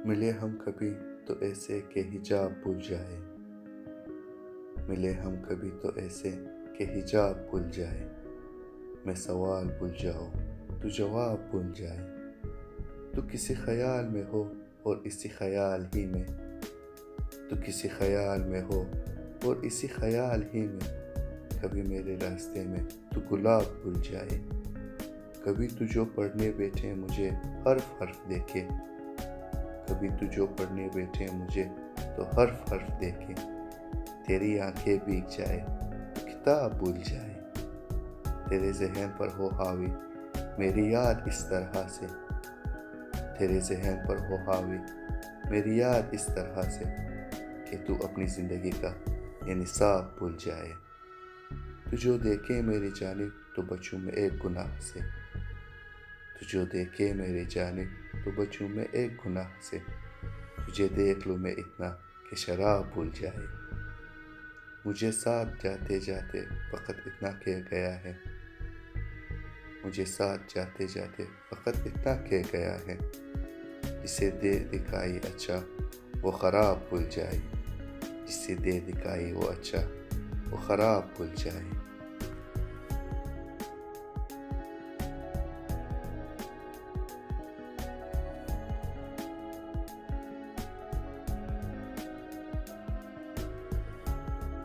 मिले हम कभी तो ऐसे के हिजाब भूल जाए। मिले हम कभी तो ऐसे के हिजाब भूल जाए। मैं सवाल भूल जाऊँ तू जवाब भूल जाए। तू किसी ख्याल में हो और इसी ख्याल ही में। तू किसी ख्याल में हो और इसी ख्याल ही में। कभी मेरे रास्ते में तू गुलाब भूल जाए। कभी तू जो पढ़ने बैठे मुझे हर्फ हर्फ देखे। कभी तू जो पढ़ने बैठे मुझे तो हर्फ हर्फ देखे। तेरी आंखें भीग जाए तो किताब भूल जाए। तेरे ज़हन पर हो हावी मेरी याद इस तरह से। तेरे ज़हन पर हो हावी मेरी याद इस तरह से कि तू अपनी ज़िंदगी का ये निसाब भूल जाए। तू जो देखे मेरी जानिब तो बचूं मैं एक गुनाह से। तू जो देखे मेरी जानिब तो बचूं मैं एक गुनाह से। तुझे देख लूँ मैं इतना कि शराब भूल जाए। मुझे साथ जाते जाते वक़्त इतना कह गया है। मुझे साथ जाते जाते वक़्त इतना कह गया है। जिसे दे दिखाई अच्छा वो ख़राब भूल जाए। जिसे दे दिखाई वो अच्छा वो ख़राब भूल जाए।